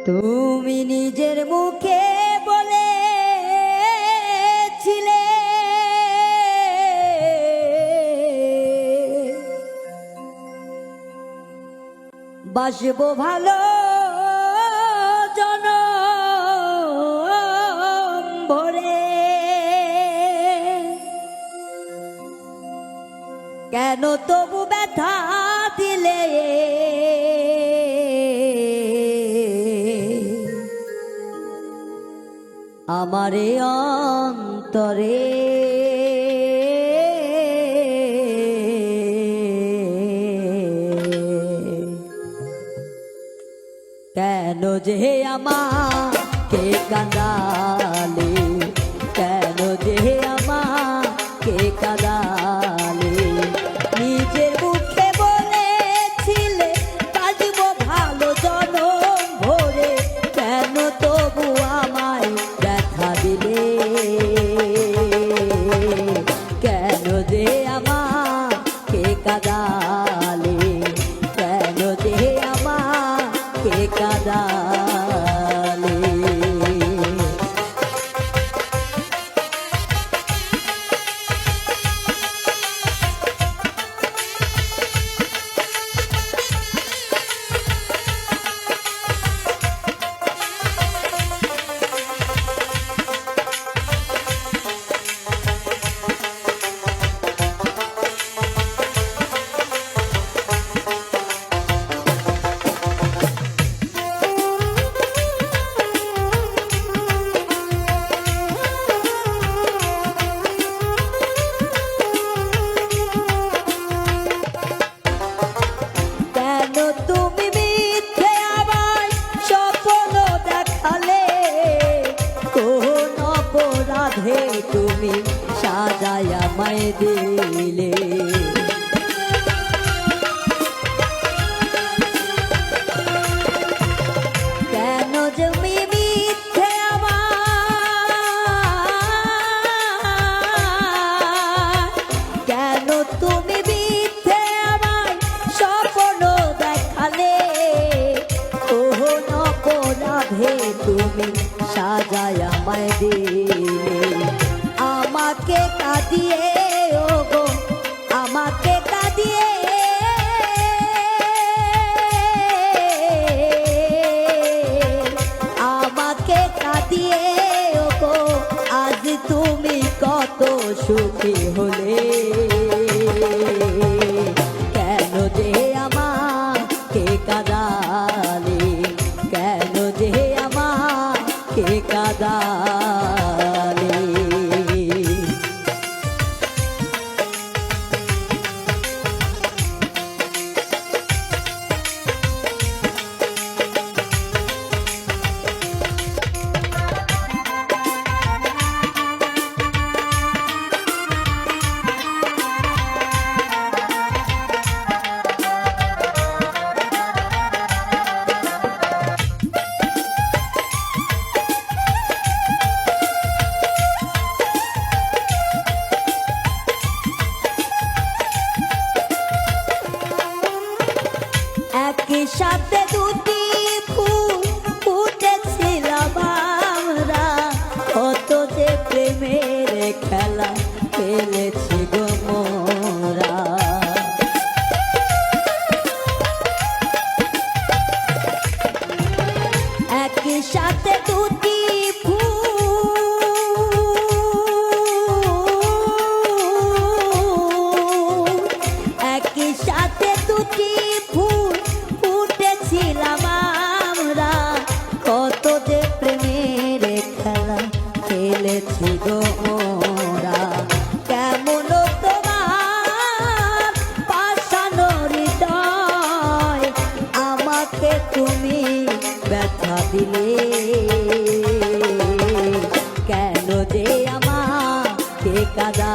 তুমি নিজের মুখে বলেছিলে বাসবো ভালো জনম ভরে, কেন তবু ব্যথা দিলে আমারে অন্তরে। কেন যে আমাকে কাঁদালে, কেন যে আমাকে কাঁদালে, নিজের মুখে বলেছিলে বাঁচবো ভালো জনম ভরে, কেন তবু আমায় ব্যথা দিলে, কেন যে আমাকে কাঁদালে, কেন যে আমাকে কাঁদালে। তুমি মিথ্যে আমায় স্বপ্ন দেখালে, কোন অপরাধে তুমি সাজায় আমায় দিলে, কেন তুমি মিথ্যে আমায়, কেন তুমি মিথ্যে আমায় স্বপ্ন দেখালে, কোন অপরাধে তুমি সাজায় আমায় দিলে, আমাকে কাঁদিয়ে ওগো আমাকে কাঁদিয়ে, আমাকে কাঁদিয়ে ওগো আজ তুমি কত সুখী হলে, কেন যে আমাকে কাঁদালে, কেন যে আমাকে কাঁদালে। একই সাথে দুটি ফুল ফুটেছিলাম আমরা, কত যে প্রেমের খেলা খেলেছি গো মোরা, একই সাথে দুটি ফুল, একই সাথে দুটি ফুল ফুটেছিলাম আমরা, কত যে প্রেমের খেলা খেলেছি গো মোরা, কেমন তোমার পাষাণ হৃদয় আমাকে তুমি ব্যথা দিলে, কেন যে আমাকে কাঁদা